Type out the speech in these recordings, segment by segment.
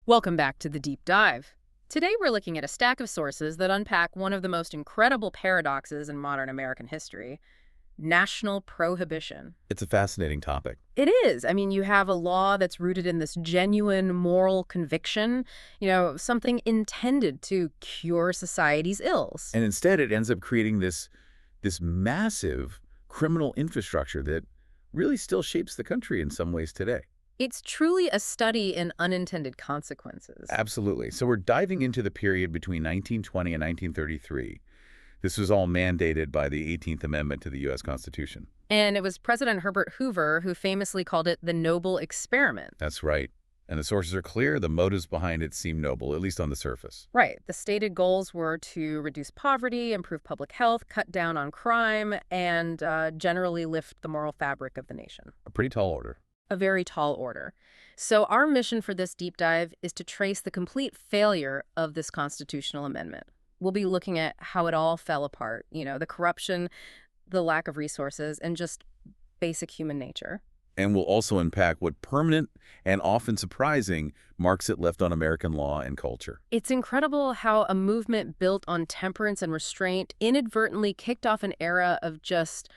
Welcome back to the Deep Dive. Today we're looking at a stack of sources that unpack one of the most incredible paradoxes in modern American history: national prohibition. It's a fascinating topic. It is. I mean, you have a law that's rooted in this genuine moral conviction, something intended to cure society's ills. And instead, it ends up creating this massive criminal infrastructure that really still shapes the country in some ways today. It's truly a study in unintended consequences. Absolutely. So we're diving into the period between 1920 and 1933. This was all mandated by the 18th Amendment to the U.S. Constitution. And it was President Herbert Hoover who famously called it the noble experiment. That's right. And the sources are clear. The motives behind it seem noble, at least on the surface. Right. The stated goals were to reduce poverty, improve public health, cut down on crime, and generally lift the moral fabric of the nation. A pretty tall order. A very tall order. So our mission for this deep dive is to trace the complete failure of this constitutional amendment. We'll be looking at how it all fell apart, the corruption, the lack of resources, and just basic human nature. And we'll also unpack what permanent and often surprising marks it left on American law and culture. It's incredible how a movement built on temperance and restraint inadvertently kicked off an era of just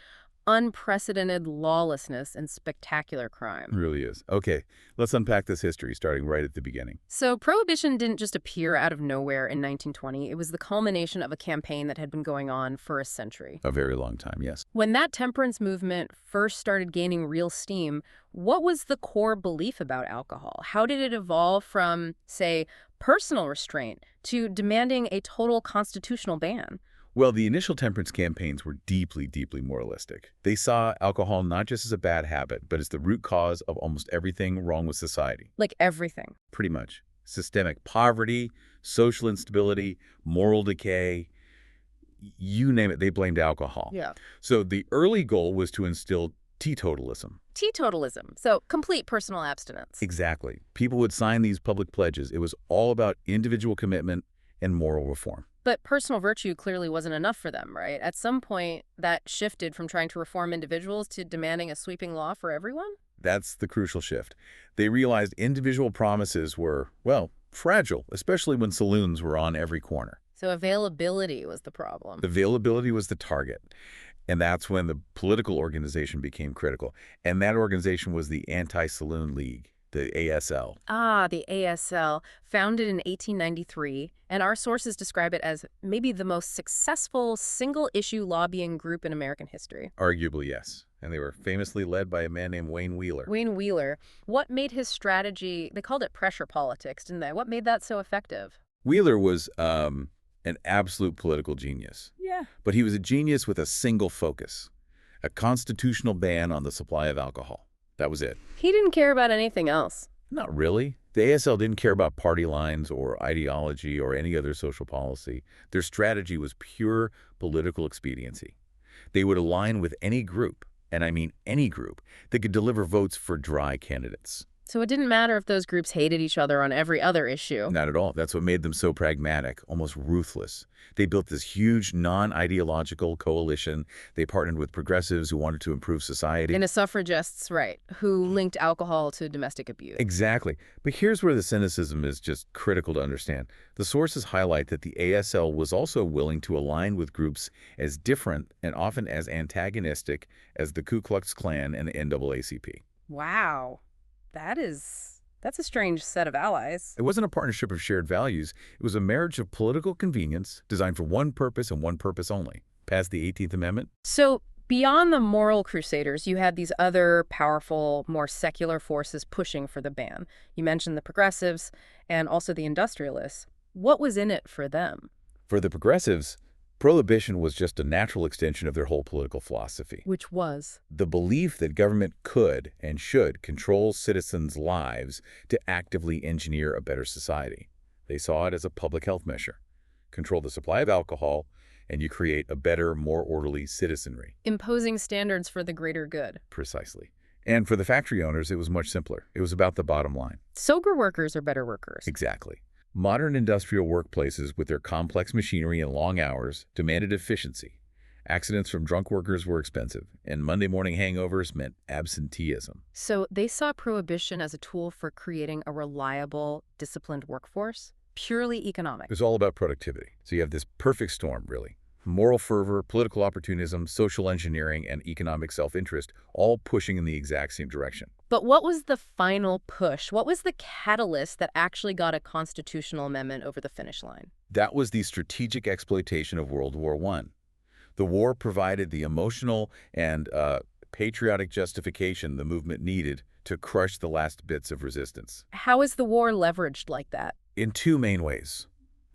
unprecedented lawlessness and spectacular crime. It really is. Okay, let's unpack this history, starting right at the beginning. So Prohibition didn't just appear out of nowhere in 1920. It was the culmination of a campaign that had been going on for a century. A very long time, yes. When that temperance movement first started gaining real steam, what was the core belief about alcohol? How did it evolve from, say, personal restraint to demanding a total constitutional ban? Well, the initial temperance campaigns were deeply, deeply moralistic. They saw alcohol not just as a bad habit, but as the root cause of almost everything wrong with society. Like everything. Pretty much. Systemic poverty, social instability, moral decay, you name it, they blamed alcohol. Yeah. So the early goal was to instill teetotalism. Teetotalism. So complete personal abstinence. Exactly. People would sign these public pledges. It was all about individual commitment and moral reform. But personal virtue clearly wasn't enough for them, right? At some point, that shifted from trying to reform individuals to demanding a sweeping law for everyone? That's the crucial shift. They realized individual promises were, well, fragile, especially when saloons were on every corner. So availability was the problem. Availability was the target. And that's when the political organization became critical. And that organization was the Anti-Saloon League, the ASL. Ah, the ASL, founded in 1893, and our sources describe it as maybe the most successful single-issue lobbying group in American history. Arguably, yes. And they were famously led by a man named Wayne Wheeler. Wayne Wheeler. What made his strategy, they called it pressure politics, didn't they? What made that so effective? Wheeler was an absolute political genius. Yeah. But he was a genius with a single focus: a constitutional ban on the supply of alcohol. That was it. He didn't care about anything else. Not really. The ASL didn't care about party lines or ideology or any other social policy. Their strategy was pure political expediency. They would align with any group, and I mean any group, that could deliver votes for dry candidates. So it didn't matter if those groups hated each other on every other issue. Not at all. That's what made them so pragmatic, almost ruthless. They built this huge non-ideological coalition. They partnered with progressives who wanted to improve society. And a suffragists, right, who linked alcohol to domestic abuse. Exactly. But here's where the cynicism is just critical to understand. The sources highlight that the ASL was also willing to align with groups as different and often as antagonistic as the Ku Klux Klan and the NAACP. Wow. That's a strange set of allies. It wasn't a partnership of shared values. It was a marriage of political convenience designed for one purpose and one purpose only: pass the 18th Amendment. So beyond the moral crusaders, you had these other powerful, more secular forces pushing for the ban. You mentioned the progressives and also the industrialists. What was in it for them? For the progressives, Prohibition was just a natural extension of their whole political philosophy. Which was? The belief that government could and should control citizens' lives to actively engineer a better society. They saw it as a public health measure. Control the supply of alcohol, and you create a better, more orderly citizenry. Imposing standards for the greater good. Precisely. And for the factory owners, it was much simpler. It was about the bottom line. Sober workers are better workers. Exactly. Modern industrial workplaces with their complex machinery and long hours demanded efficiency. Accidents from drunk workers were expensive, and Monday morning hangovers meant absenteeism. So they saw prohibition as a tool for creating a reliable, disciplined workforce, purely economic. It was all about productivity. So you have this perfect storm, really. Moral fervor, political opportunism, social engineering, and economic self-interest all pushing in the exact same direction. But what was the final push? What was the catalyst that actually got a constitutional amendment over the finish line? That was the strategic exploitation of World War I. The war provided the emotional and patriotic justification the movement needed to crush the last bits of resistance. How is the war leveraged like that? In two main ways.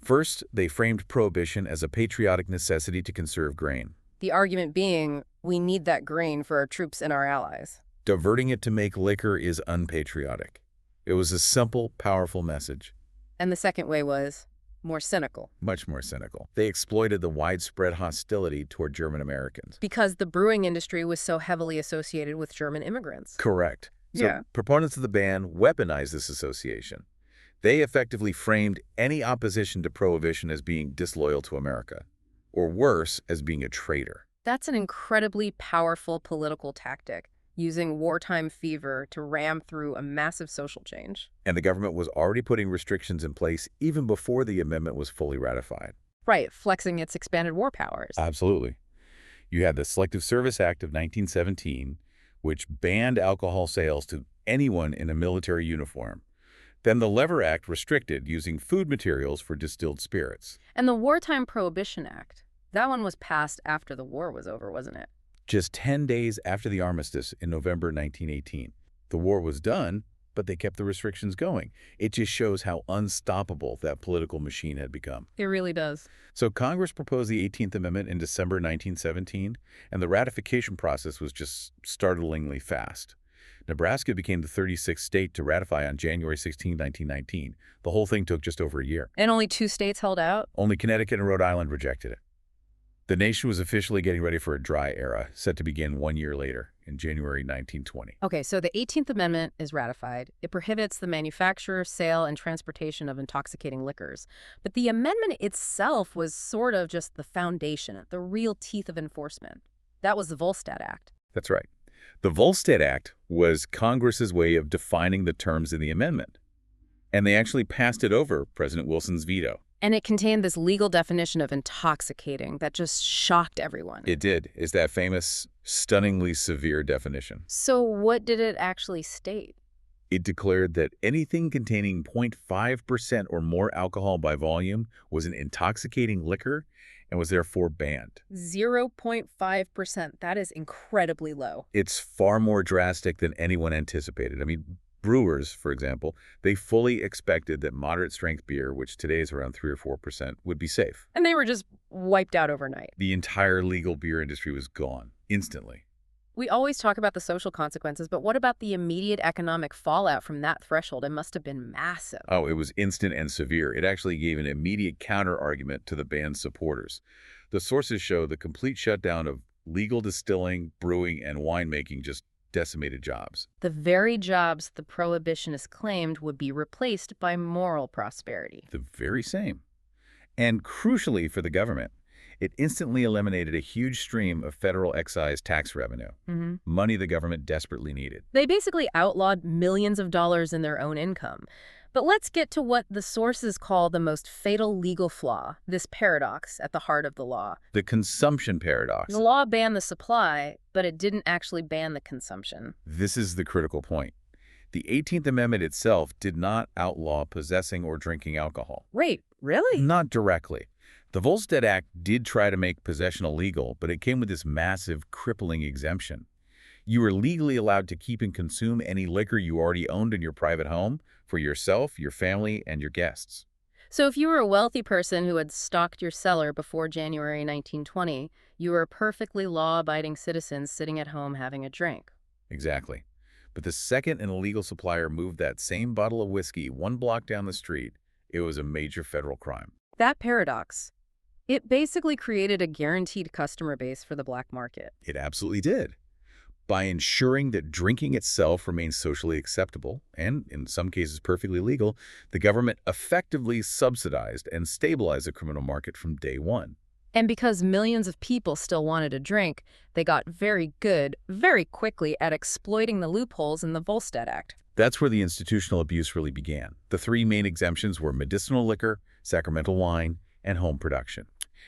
First, they framed prohibition as a patriotic necessity to conserve grain. The argument being, we need that grain for our troops and our allies. Diverting it to make liquor is unpatriotic. It was a simple, powerful message. And the second way was more cynical. Much more cynical. They exploited the widespread hostility toward German Americans. Because the brewing industry was so heavily associated with German immigrants. Correct. So Yeah. proponents of the ban weaponized this association. They effectively framed any opposition to prohibition as being disloyal to America, or worse, as being a traitor. That's an incredibly powerful political tactic, using wartime fever to ram through a massive social change. And the government was already putting restrictions in place even before the amendment was fully ratified. Right, flexing its expanded war powers. Absolutely. You had the Selective Service Act of 1917, which banned alcohol sales to anyone in a military uniform. Then the Lever Act restricted using food materials for distilled spirits. And the Wartime Prohibition Act, that one was passed after the war was over, wasn't it? Just 10 days after the armistice in November 1918. The war was done, but they kept the restrictions going. It just shows how unstoppable that political machine had become. It really does. So Congress proposed the 18th Amendment in December 1917, and the ratification process was just startlingly fast. Nebraska became the 36th state to ratify on January 16, 1919. The whole thing took just over a year. And only 2 states held out? Only Connecticut and Rhode Island rejected it. The nation was officially getting ready for a dry era, set to begin 1 year later, in January 1920. Okay, so the 18th Amendment is ratified. It prohibits the manufacture, sale, and transportation of intoxicating liquors. But the amendment itself was sort of just the foundation, the real teeth of enforcement. That was the Volstead Act. That's right. The Volstead Act was Congress's way of defining the terms in the amendment. And they actually passed it over President Wilson's veto. And it contained this legal definition of intoxicating that just shocked everyone. It did. It's that famous, stunningly severe definition. So what did it actually state? It declared that anything containing 0.5% or more alcohol by volume was an intoxicating liquor and was therefore banned. 0.5%. That is incredibly low. It's far more drastic than anyone anticipated. I mean, brewers, for example, they fully expected that moderate strength beer, which today is around 3 or 4%, would be safe. And they were just wiped out overnight. The entire legal beer industry was gone instantly. We always talk about the social consequences, but what about the immediate economic fallout from that threshold? It must have been massive. Oh, it was instant and severe. It actually gave an immediate counter-argument to the ban's supporters. The sources show the complete shutdown of legal distilling, brewing, and winemaking just decimated jobs. The very jobs the prohibitionists claimed would be replaced by moral prosperity. The very same. And crucially for the government, it instantly eliminated a huge stream of federal excise tax revenue, money the government desperately needed. They basically outlawed millions of dollars in their own income. But let's get to what the sources call the most fatal legal flaw, this paradox at the heart of the law. The consumption paradox. The law banned the supply, but it didn't actually ban the consumption. This is the critical point. The 18th Amendment itself did not outlaw possessing or drinking alcohol. Wait, really? Not directly. The Volstead Act did try to make possession illegal, but it came with this massive, crippling exemption. You were legally allowed to keep and consume any liquor you already owned in your private home for yourself, your family, and your guests. So if you were a wealthy person who had stocked your cellar before January 1920, you were a perfectly law-abiding citizen sitting at home having a drink. Exactly. But the second an illegal supplier moved that same bottle of whiskey 1 block down the street, it was a major federal crime. That paradox, it basically created a guaranteed customer base for the black market. It absolutely did. By ensuring that drinking itself remains socially acceptable, and in some cases perfectly legal, the government effectively subsidized and stabilized the criminal market from day one. And because millions of people still wanted a drink, they got very good, very quickly at exploiting the loopholes in the Volstead Act. That's where the institutional abuse really began. The three main exemptions were medicinal liquor, sacramental wine, and home production.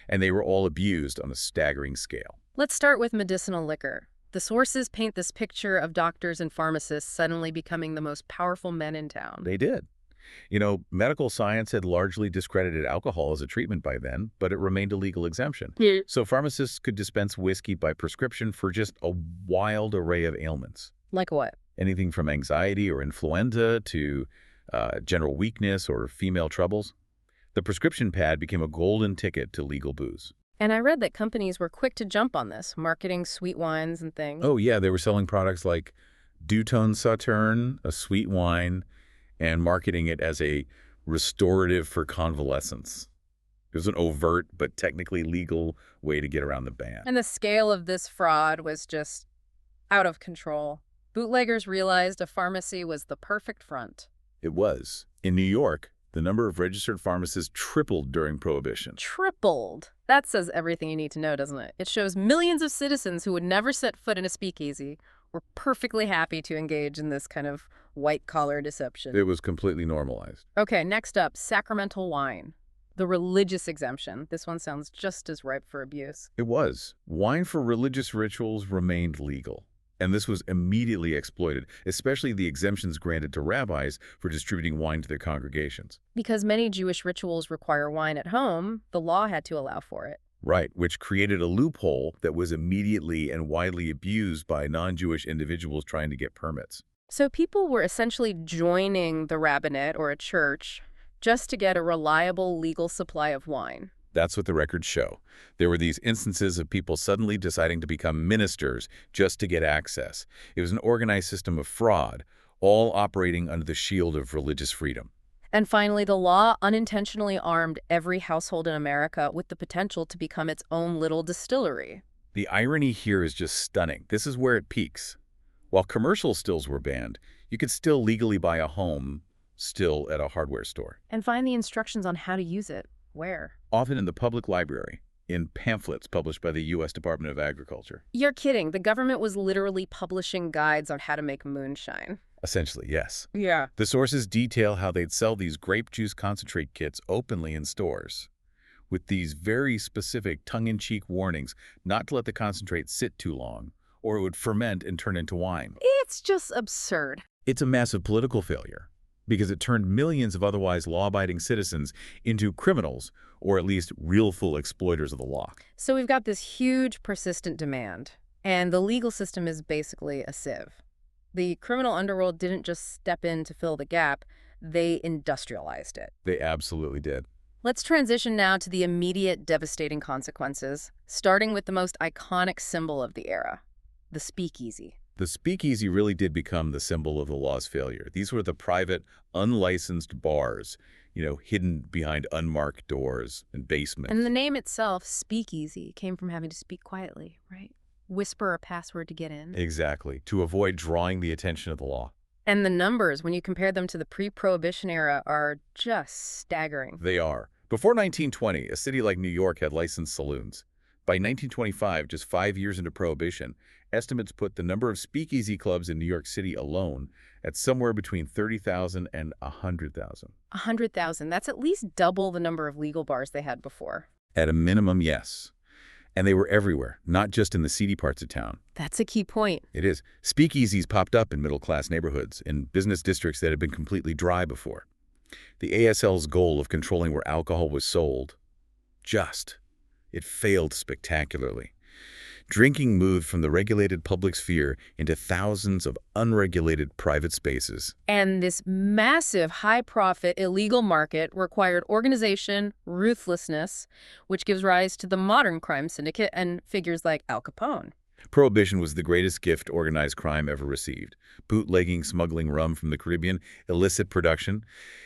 And they were all abused on a staggering scale. Let's start with medicinal liquor. The sources paint this picture of doctors and pharmacists suddenly becoming the most powerful men in town. They did. Medical science had largely discredited alcohol as a treatment by then, but it remained a legal exemption. Yeah. So pharmacists could dispense whiskey by prescription for just a wild array of ailments. Like what? Anything from anxiety or influenza to general weakness or female troubles. The prescription pad became a golden ticket to legal booze. And I read that companies were quick to jump on this, marketing sweet wines and things. Oh, yeah, they were selling products like Dutone Sauterne, a sweet wine, and marketing it as a restorative for convalescence. It was an overt but technically legal way to get around the ban. And the scale of this fraud was just out of control. Bootleggers realized a pharmacy was the perfect front. It was. In New York, the number of registered pharmacists tripled during Prohibition. Tripled. That says everything you need to know, doesn't it? It shows millions of citizens who would never set foot in a speakeasy were perfectly happy to engage in this kind of white-collar deception. It was completely normalized. Okay, next up, sacramental wine. The religious exemption. This one sounds just as ripe for abuse. It was. Wine for religious rituals remained legal. And this was immediately exploited, especially the exemptions granted to rabbis for distributing wine to their congregations. Because many Jewish rituals require wine at home, the law had to allow for it. Right, which created a loophole that was immediately and widely abused by non-Jewish individuals trying to get permits. So people were essentially joining the rabbinate or a church just to get a reliable legal supply of wine. That's what the records show. There were these instances of people suddenly deciding to become ministers just to get access. It was an organized system of fraud, all operating under the shield of religious freedom. And finally, the law unintentionally armed every household in America with the potential to become its own little distillery. The irony here is just stunning. This is where it peaks. While commercial stills were banned, you could still legally buy a home still at a hardware store. And find the instructions on how to use it. Where? Often in the public library, in pamphlets published by the U.S. Department of Agriculture. You're kidding. The government was literally publishing guides on how to make moonshine. Essentially, yes. Yeah. The sources detail how they'd sell these grape juice concentrate kits openly in stores, with these very specific tongue-in-cheek warnings not to let the concentrate sit too long, or it would ferment and turn into wine. It's just absurd. It's a massive political failure, because it turned millions of otherwise law-abiding citizens into criminals, or at least willful exploiters of the law. So we've got this huge, persistent demand, and the legal system is basically a sieve. The criminal underworld didn't just step in to fill the gap, they industrialized it. They absolutely did. Let's transition now to the immediate devastating consequences, starting with the most iconic symbol of the era, the speakeasy. The speakeasy really did become the symbol of the law's failure. These were the private, unlicensed bars, hidden behind unmarked doors and basements. And the name itself, speakeasy, came from having to speak quietly, right? Whisper a password to get in. Exactly, to avoid drawing the attention of the law. And the numbers, when you compare them to the pre-Prohibition era, are just staggering. They are. Before 1920, a city like New York had licensed saloons. By 1925, just 5 years into Prohibition, estimates put the number of speakeasy clubs in New York City alone at somewhere between 30,000 and 100,000. 100,000. That's at least double the number of legal bars they had before. At a minimum, yes. And they were everywhere, not just in the seedy parts of town. That's a key point. It is. Speakeasies popped up in middle-class neighborhoods, in business districts that had been completely dry before. The ASL's goal of controlling where alcohol was sold, it failed spectacularly. Drinking moved from the regulated public sphere into thousands of unregulated private spaces. And this massive, high-profit, illegal market required organization, ruthlessness, which gives rise to the modern crime syndicate and figures like Al Capone. Prohibition was the greatest gift organized crime ever received. Bootlegging, smuggling rum from the Caribbean, illicit production.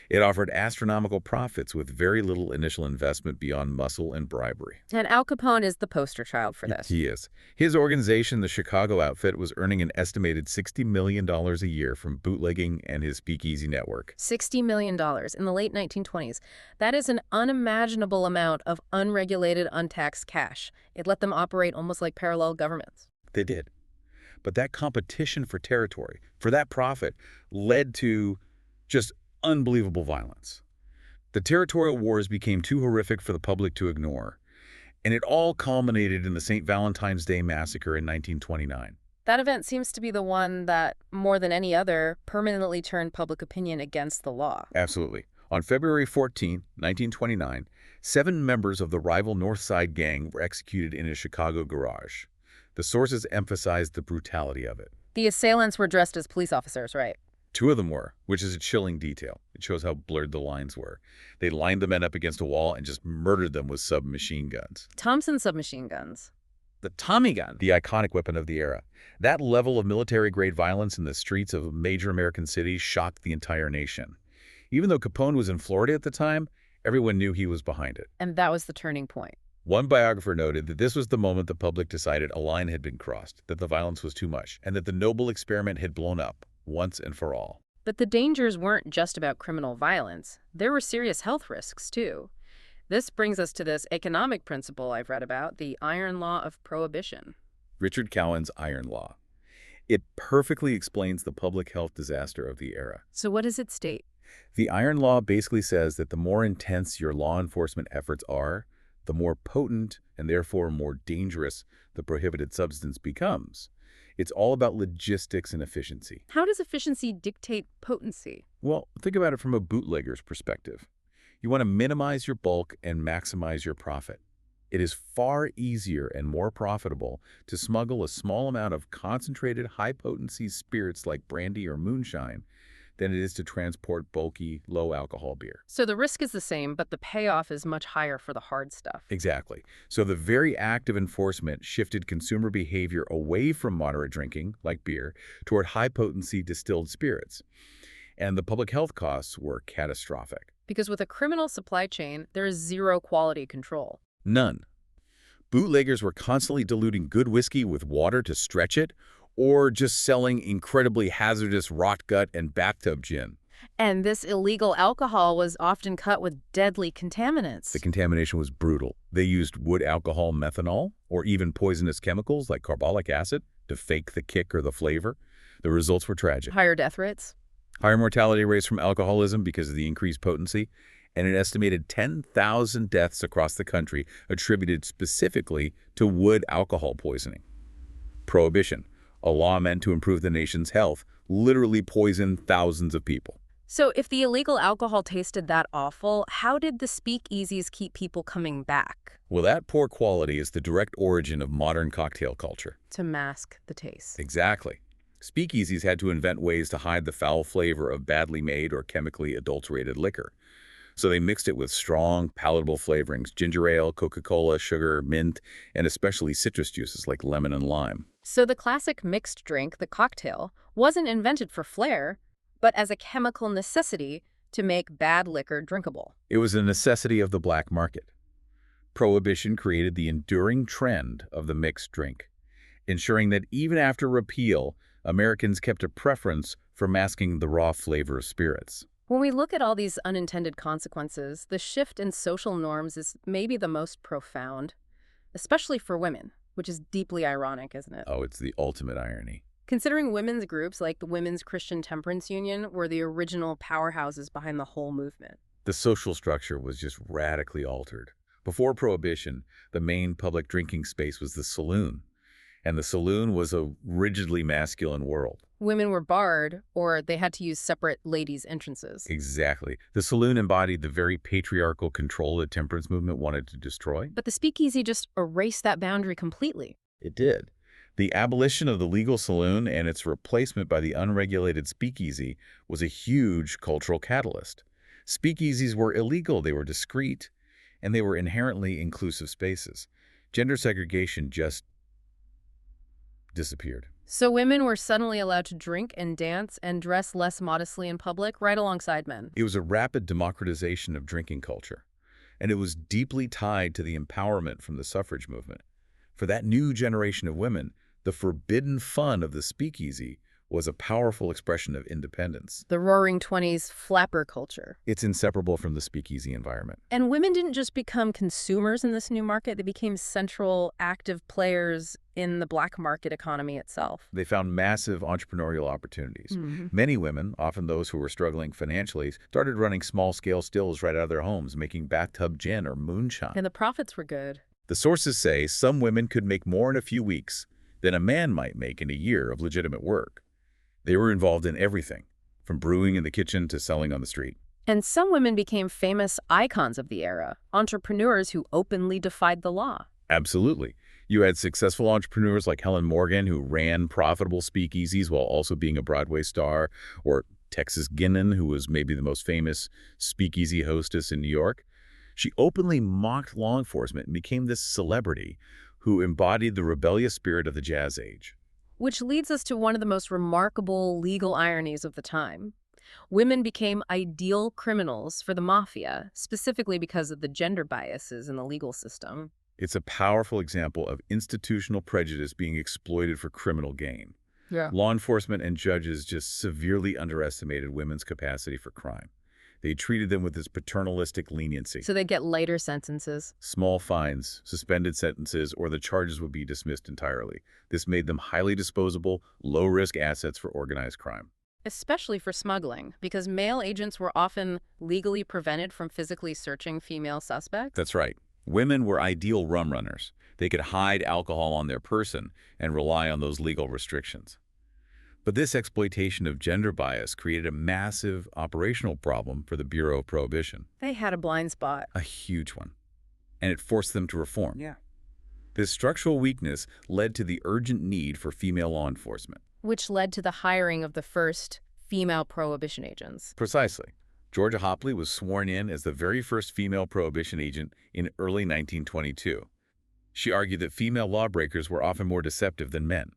It offered astronomical profits with very little initial investment beyond muscle and bribery. And Al Capone is the poster child for this. He is. His organization, the Chicago Outfit, was earning an estimated $60 million a year from bootlegging and his speakeasy network. $60 million in the late 1920s. That is an unimaginable amount of unregulated, untaxed cash. It let them operate almost like parallel governments. They did. But that competition for territory, for that profit, led to just unbelievable violence. The territorial wars became too horrific for the public to ignore, and it all culminated in the St. Valentine's Day Massacre in 1929. That event seems to be the one that, more than any other, permanently turned public opinion against the law. Absolutely. On February 14, 1929, 7 members of the rival North Side gang were executed in a Chicago garage. The sources emphasized the brutality of it. The assailants were dressed as police officers, right? 2 of them were, which is a chilling detail. It shows how blurred the lines were. They lined the men up against a wall and just murdered them with submachine guns. Thompson submachine guns. The Tommy gun, the iconic weapon of the era. That level of military-grade violence in the streets of major American cities shocked the entire nation. Even though Capone was in Florida at the time, everyone knew he was behind it. And that was the turning point. One biographer noted that this was the moment the public decided a line had been crossed, that the violence was too much, and that the noble experiment had blown up, once and for all. But the dangers weren't just about criminal violence. There were serious health risks, too. This brings us to this economic principle I've read about, the iron law of prohibition. Richard Cowan's Iron Law. It perfectly explains the public health disaster of the era. So what does it state? The Iron Law basically says that the more intense your law enforcement efforts are, the more potent and therefore more dangerous the prohibited substance becomes. It's all about logistics and efficiency. How does efficiency dictate potency? Well, think about it from a bootlegger's perspective. You want to minimize your bulk and maximize your profit. It is far easier and more profitable to smuggle a small amount of concentrated high-potency spirits like brandy or moonshine than it is to transport bulky, low-alcohol beer. So the risk is the same, but the payoff is much higher for the hard stuff. Exactly. So the very act of enforcement shifted consumer behavior away from moderate drinking, like beer, toward high-potency distilled spirits. And the public health costs were catastrophic. Because with a criminal supply chain, there is zero quality control. None. Bootleggers were constantly diluting good whiskey with water to stretch it, or just selling incredibly hazardous rot gut and bathtub gin. And this illegal alcohol was often cut with deadly contaminants. The contamination was brutal. They used wood alcohol methanol, or even poisonous chemicals like carbolic acid, to fake the kick or the flavor. The results were tragic. Higher death rates? Higher mortality rates from alcoholism because of the increased potency, and an estimated 10,000 deaths across the country attributed specifically to wood alcohol poisoning. Prohibition, a law meant to improve the nation's health, literally poisoned thousands of people. So if the illegal alcohol tasted that awful, how did the speakeasies keep people coming back? Well, that poor quality is the direct origin of modern cocktail culture. To mask the taste. Exactly. Speakeasies had to invent ways to hide the foul flavor of badly made or chemically adulterated liquor. So they mixed it with strong, palatable flavorings, ginger ale, Coca-Cola, sugar, mint, and especially citrus juices like lemon and lime. So the classic mixed drink, the cocktail, wasn't invented for flair, but as a chemical necessity to make bad liquor drinkable. It was a necessity of the black market. Prohibition created the enduring trend of the mixed drink, ensuring that even after repeal, Americans kept a preference for masking the raw flavor of spirits. When we look at all these unintended consequences, the shift in social norms is maybe the most profound, especially for women, which is deeply ironic, isn't it? Oh, it's the ultimate irony. Considering women's groups like the Women's Christian Temperance Union were the original powerhouses behind the whole movement. The social structure was just radically altered. Before Prohibition, the main public drinking space was the saloon, and the saloon was a rigidly masculine world. Women were barred, or they had to use separate ladies' entrances. Exactly. The saloon embodied the very patriarchal control the temperance movement wanted to destroy. But the speakeasy just erased that boundary completely. It did. The abolition of the legal saloon and its replacement by the unregulated speakeasy was a huge cultural catalyst. Speakeasies were illegal, they were discreet, and they were inherently inclusive spaces. Gender segregation just disappeared. So women were suddenly allowed to drink and dance and dress less modestly in public, right alongside men. It was a rapid democratization of drinking culture, and it was deeply tied to the empowerment from the suffrage movement. For that new generation of women, the forbidden fun of the speakeasy was a powerful expression of independence. The Roaring Twenties flapper culture. It's inseparable from the speakeasy environment. And women didn't just become consumers in this new market, they became central, active players in the black market economy itself. They found massive entrepreneurial opportunities. Many women, often those who were struggling financially, started running small-scale stills right out of their homes, making bathtub gin or moonshine. And the profits were good. The sources say some women could make more in a few weeks than a man might make in a year of legitimate work. They were involved in everything, from brewing in the kitchen to selling on the street. And some women became famous icons of the era, entrepreneurs who openly defied the law. Absolutely. You had successful entrepreneurs like Helen Morgan, who ran profitable speakeasies while also being a Broadway star, or Texas Guinan, who was maybe the most famous speakeasy hostess in New York. She openly mocked law enforcement and became this celebrity who embodied the rebellious spirit of the Jazz Age. Which leads us to one of the most remarkable legal ironies of the time. Women became ideal criminals for the mafia, specifically because of the gender biases in the legal system. It's a powerful example of institutional prejudice being exploited for criminal gain. Yeah. Law enforcement and judges just severely underestimated women's capacity for crime. They treated them with this paternalistic leniency. So they get lighter sentences. Small fines, suspended sentences, or the charges would be dismissed entirely. This made them highly disposable, low-risk assets for organized crime. Especially for smuggling, because male agents were often legally prevented from physically searching female suspects. That's right. Women were ideal rum runners. They could hide alcohol on their person and rely on those legal restrictions. But this exploitation of gender bias created a massive operational problem for the Bureau of Prohibition. They had a blind spot. A huge one. And it forced them to reform. Yeah. This structural weakness led to the urgent need for female law enforcement. Which led to the hiring of the first female prohibition agents. Precisely. Georgia Hopley was sworn in as the very first female prohibition agent in early 1922. She argued that female lawbreakers were often more deceptive than men.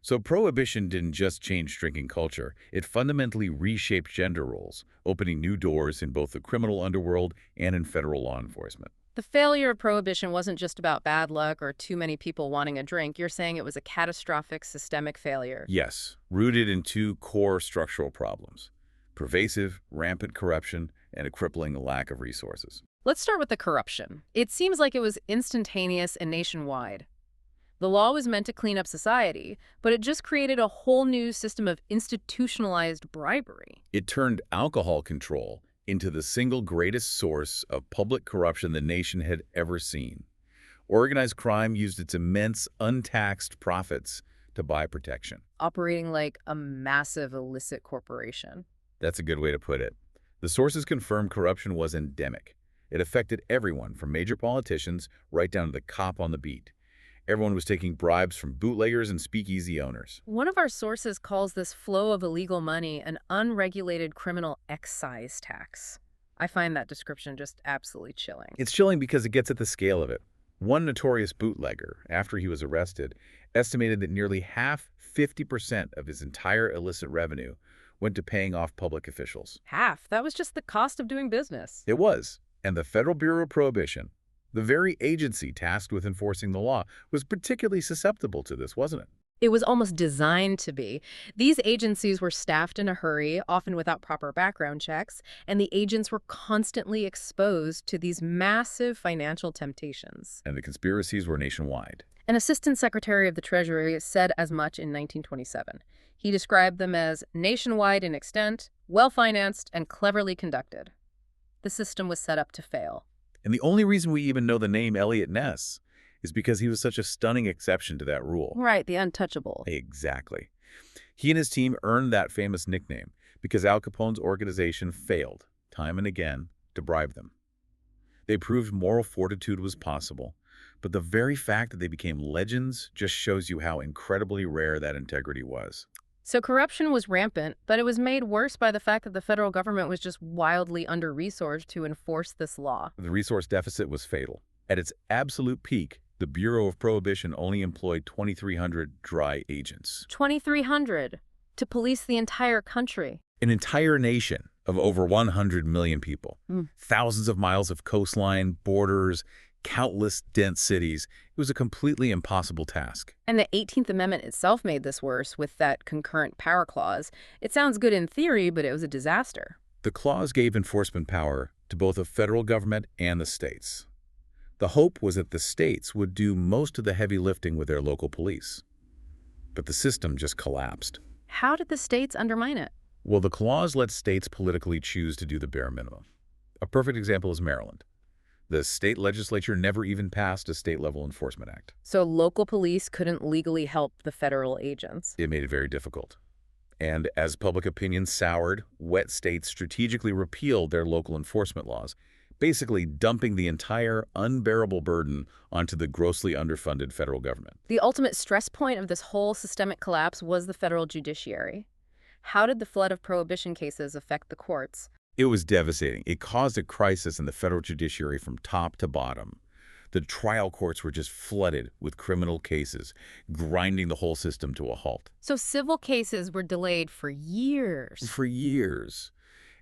So Prohibition didn't just change drinking culture, it fundamentally reshaped gender roles, opening new doors in both the criminal underworld and in federal law enforcement. The failure of Prohibition wasn't just about bad luck or too many people wanting a drink. You're saying it was a catastrophic systemic failure. Yes, rooted in two core structural problems: pervasive, rampant corruption and a crippling lack of resources. Let's start with the corruption. It seems like it was instantaneous and nationwide. The law was meant to clean up society, but it just created a whole new system of institutionalized bribery. It turned alcohol control into the single greatest source of public corruption the nation had ever seen. Organized crime used its immense, untaxed profits to buy protection. Operating like a massive illicit corporation. That's a good way to put it. The sources confirmed corruption was endemic. It affected everyone from major politicians right down to the cop on the beat. Everyone was taking bribes from bootleggers and speakeasy owners. One of our sources calls this flow of illegal money an unregulated criminal excise tax. I find that description just absolutely chilling. It's chilling because it gets at the scale of it. One notorious bootlegger, after he was arrested, estimated that nearly half, 50% of his entire illicit revenue went to paying off public officials. Half? That was just the cost of doing business. It was. And the Federal Bureau of Prohibition, the very agency tasked with enforcing the law, was particularly susceptible to this, wasn't it? It was almost designed to be. These agencies were staffed in a hurry, often without proper background checks, and the agents were constantly exposed to these massive financial temptations. And the conspiracies were nationwide. An assistant secretary of the Treasury said as much in 1927. He described them as nationwide in extent, well-financed, and cleverly conducted. The system was set up to fail. And the only reason we even know the name Eliot Ness is because he was such a stunning exception to that rule. Right, the untouchable. Exactly. He and his team earned that famous nickname because Al Capone's organization failed, time and again, to bribe them. They proved moral fortitude was possible, but the very fact that they became legends just shows you how incredibly rare that integrity was. So corruption was rampant, but it was made worse by the fact that the federal government was just wildly under-resourced to enforce this law. The resource deficit was fatal. At its absolute peak, The Bureau of Prohibition only employed 2,300 dry agents. 2,300 to police the entire country. An entire nation of over 100 million people. Mm. Thousands of miles of coastline, borders, countless dense cities. It was a completely impossible task. And the 18th Amendment itself made this worse with that concurrent power clause. It sounds good in theory, but it was a disaster. The clause gave enforcement power to both the federal government and the states. The hope was that the states would do most of the heavy lifting with their local police. But the system just collapsed. How did the states undermine it? Well, the clause lets states politically choose to do the bare minimum. A perfect example is Maryland. The state legislature never even passed a state-level enforcement act. So local police couldn't legally help the federal agents. It made it very difficult. And as public opinion soured, wet states strategically repealed their local enforcement laws, basically dumping the entire unbearable burden onto the grossly underfunded federal government. The ultimate stress point of this whole systemic collapse was the federal judiciary. How did the flood of prohibition cases affect the courts? It was devastating. It caused a crisis in the federal judiciary from top to bottom. The trial courts were just flooded with criminal cases, grinding the whole system to a halt. So civil cases were delayed for years. For years.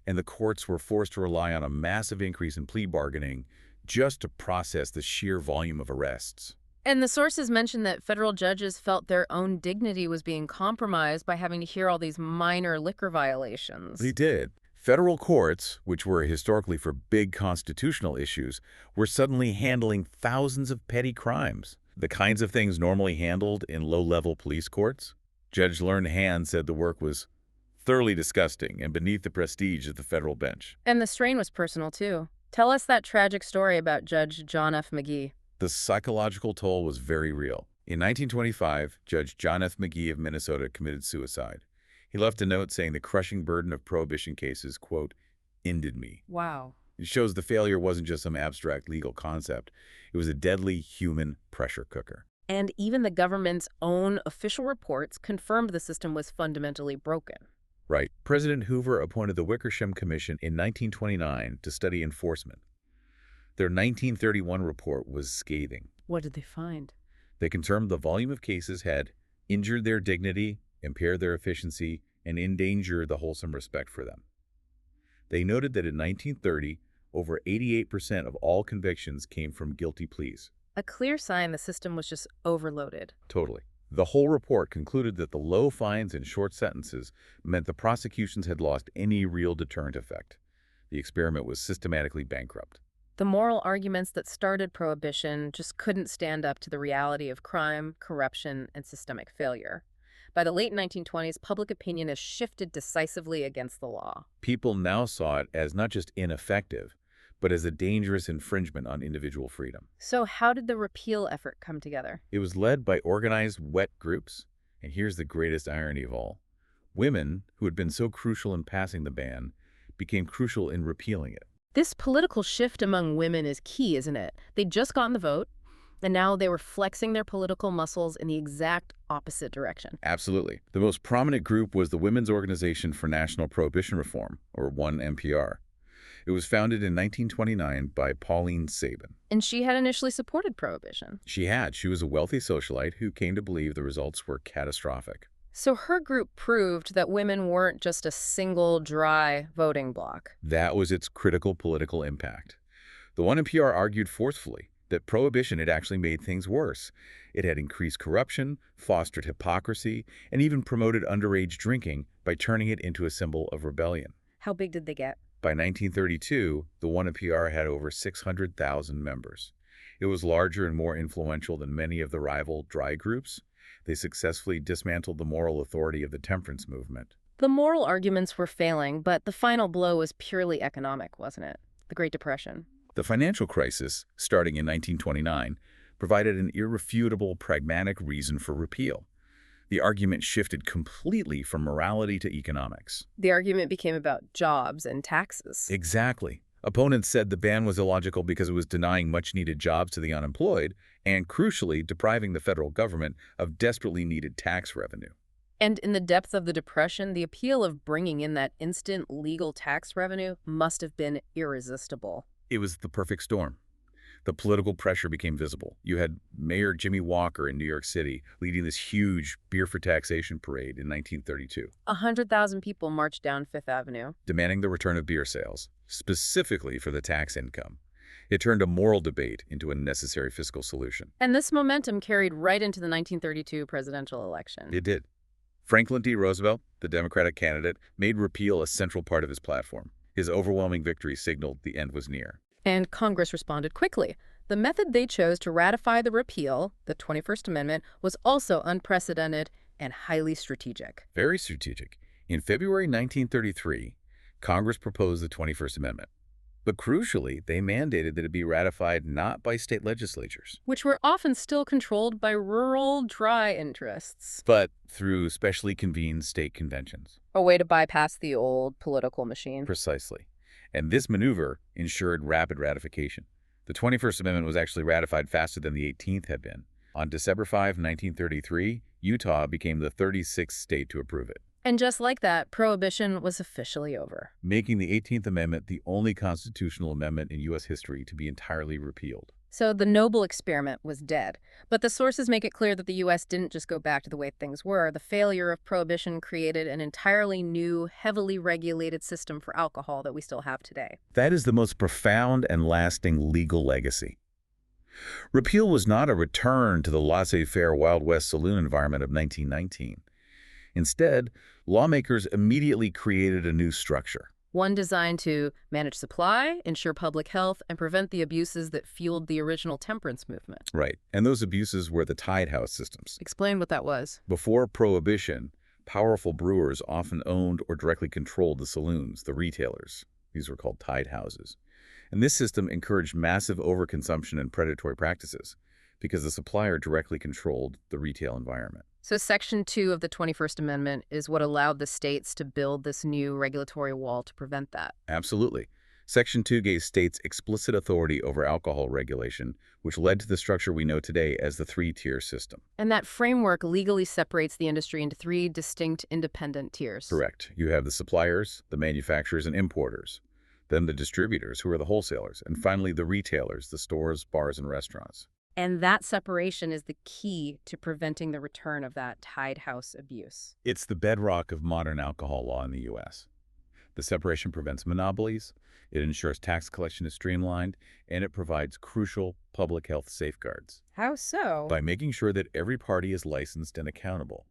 And the courts were forced to rely on a massive increase in plea bargaining just to process the sheer volume of arrests. And the sources mentioned that federal judges felt their own dignity was being compromised by having to hear all these minor liquor violations. They did. Federal courts, which were historically for big constitutional issues, were suddenly handling thousands of petty crimes, the kinds of things normally handled in low-level police courts. Judge Learned Hand said the work was thoroughly disgusting and beneath the prestige of the federal bench. And the strain was personal, too. Tell us that tragic story about Judge John F. McGee. The psychological toll was very real. In 1925, Judge John F. McGee of Minnesota committed suicide. He left a note saying the crushing burden of prohibition cases, quote, ended me. Wow. It shows the failure wasn't just some abstract legal concept. It was a deadly human pressure cooker. And even the government's own official reports confirmed the system was fundamentally broken. Right. President Hoover appointed the Wickersham Commission in 1929 to study enforcement. Their 1931 report was scathing. What did they find? They confirmed the volume of cases had injured their dignity, impaired their efficiency, and endangered the wholesome respect for them. They noted that in 1930, over 88% of all convictions came from guilty pleas. A clear sign the system was just overloaded. Totally. The whole report concluded that the low fines and short sentences meant the prosecutions had lost any real deterrent effect. The experiment was systematically bankrupt. The moral arguments that started prohibition just couldn't stand up to the reality of crime, corruption, and systemic failure. By the late 1920s, public opinion has shifted decisively against the law. People now saw it as not just ineffective, but as a dangerous infringement on individual freedom. So how did the repeal effort come together? It was led by organized wet groups, and here's the greatest irony of all. Women, who had been so crucial in passing the ban, became crucial in repealing it. This political shift among women is key, isn't it? They'd just gotten the vote, and now they were flexing their political muscles in the exact opposite direction. Absolutely. The most prominent group was the Women's Organization for National Prohibition Reform, or 1MPR. It was founded in 1929 by Pauline Sabin. And she had initially supported prohibition. She was a wealthy socialite who came to believe the results were catastrophic. So her group proved that women weren't just a single, dry voting bloc. That was its critical political impact. The 1MPR argued forcefully that prohibition had actually made things worse. It had increased corruption, fostered hypocrisy, and even promoted underage drinking by turning it into a symbol of rebellion. How big did they get? By 1932, the 1MPR had over 600,000 members. It was larger and more influential than many of the rival dry groups. They successfully dismantled the moral authority of the temperance movement. The moral arguments were failing, but the final blow was purely economic, wasn't it? The Great Depression. The financial crisis, starting in 1929, provided an irrefutable pragmatic reason for repeal. The argument shifted completely from morality to economics. The argument became about jobs and taxes. Exactly. Opponents said the ban was illogical because it was denying much-needed jobs to the unemployed and, crucially, depriving the federal government of desperately needed tax revenue. And in the depth of the Depression, the appeal of bringing in that instant legal tax revenue must have been irresistible. It was the perfect storm. The political pressure became visible. You had Mayor Jimmy Walker in New York City leading this huge beer for taxation parade in 1932, 100,000 people marched down Fifth Avenue. demanding the return of beer sales, specifically for the tax income. It turned a moral debate into a necessary fiscal solution. And this momentum carried right into the 1932 presidential election. It did. Franklin D. Roosevelt, the Democratic candidate, made repeal a central part of his platform. His overwhelming victory signaled the end was near. And Congress responded quickly. The method they chose to ratify the repeal, the 21st Amendment, was also unprecedented and highly strategic. Very strategic. In February 1933, Congress proposed the 21st Amendment. But crucially, they mandated that it be ratified not by state legislatures, Which were often still controlled by rural, dry interests. but through specially convened state conventions. A way to bypass the old political machine. Precisely. And this maneuver ensured rapid ratification. The 21st Amendment was actually ratified faster than the 18th had been. On December 5, 1933, Utah became the 36th state to approve it, And just like that, Prohibition was officially over. making the 18th Amendment the only constitutional amendment in U.S. history to be entirely repealed. So the noble experiment was dead. But the sources make it clear that the U.S. didn't just go back to the way things were. The failure of Prohibition created an entirely new, heavily regulated system for alcohol that we still have today. That is the most profound and lasting legal legacy. Repeal was not a return to the laissez-faire Wild West saloon environment of 1919. Instead, lawmakers immediately created a new structure. One designed to manage supply, ensure public health, and prevent the abuses that fueled the original temperance movement. Right, and those abuses were the tied house systems. Explain what that was. Before Prohibition, powerful brewers often owned or directly controlled the saloons, the retailers. These were called tied houses. And this system encouraged massive overconsumption and predatory practices because the supplier directly controlled the retail environment. So Section 2 of the 21st Amendment is what allowed the states to build this new regulatory wall to prevent that. Absolutely. Section 2 gave states explicit authority over alcohol regulation, which led to the structure we know today as the three-tier system. And that framework legally separates the industry into three distinct independent tiers. Correct. You have the suppliers, the manufacturers, and importers. Then the distributors, who are the wholesalers. And finally, the retailers, the stores, bars, and restaurants. And that separation is the key to preventing the return of that tied house abuse. It's the bedrock of modern alcohol law in the U.S. The separation prevents monopolies, it ensures tax collection is streamlined, and it provides crucial public health safeguards How so? by making sure that every party is licensed and accountable.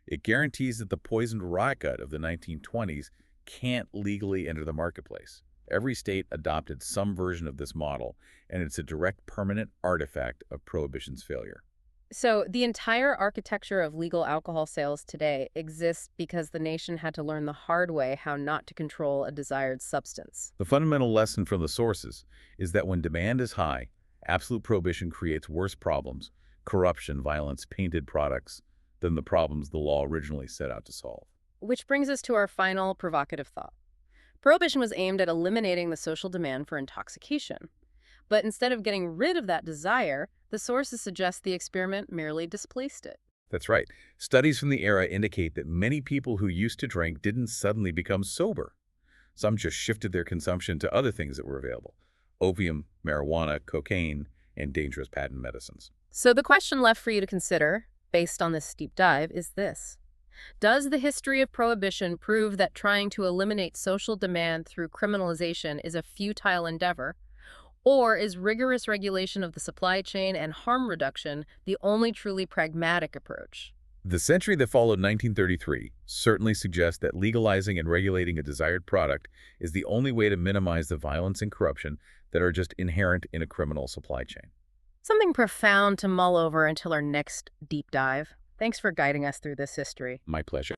It guarantees that the poisoned ryegut of the 1920s can't legally enter the marketplace. Every state adopted some version of this model, and it's a direct permanent artifact of Prohibition's failure. So the entire architecture of legal alcohol sales today exists because the nation had to learn the hard way how not to control a desired substance. The fundamental lesson from the sources is that when demand is high, absolute prohibition creates worse problems, corruption, violence, painted products, than the problems the law originally set out to solve. Which brings us to our final provocative thought. Prohibition was aimed at eliminating the social demand for intoxication. But instead of getting rid of that desire, the sources suggest the experiment merely displaced it. That's right. Studies from the era indicate that many people who used to drink didn't suddenly become sober. Some just shifted their consumption to other things that were available: opium, marijuana, cocaine, and dangerous patent medicines. So the question left for you to consider, based on this deep dive, is this. Does the history of Prohibition prove that trying to eliminate social demand through criminalization is a futile endeavor? Or is rigorous regulation of the supply chain and harm reduction the only truly pragmatic approach? The century that followed 1933 certainly suggests that legalizing and regulating a desired product is the only way to minimize the violence and corruption that are just inherent in a criminal supply chain. Something profound to mull over until our next deep dive. Thanks for guiding us through this history. My pleasure.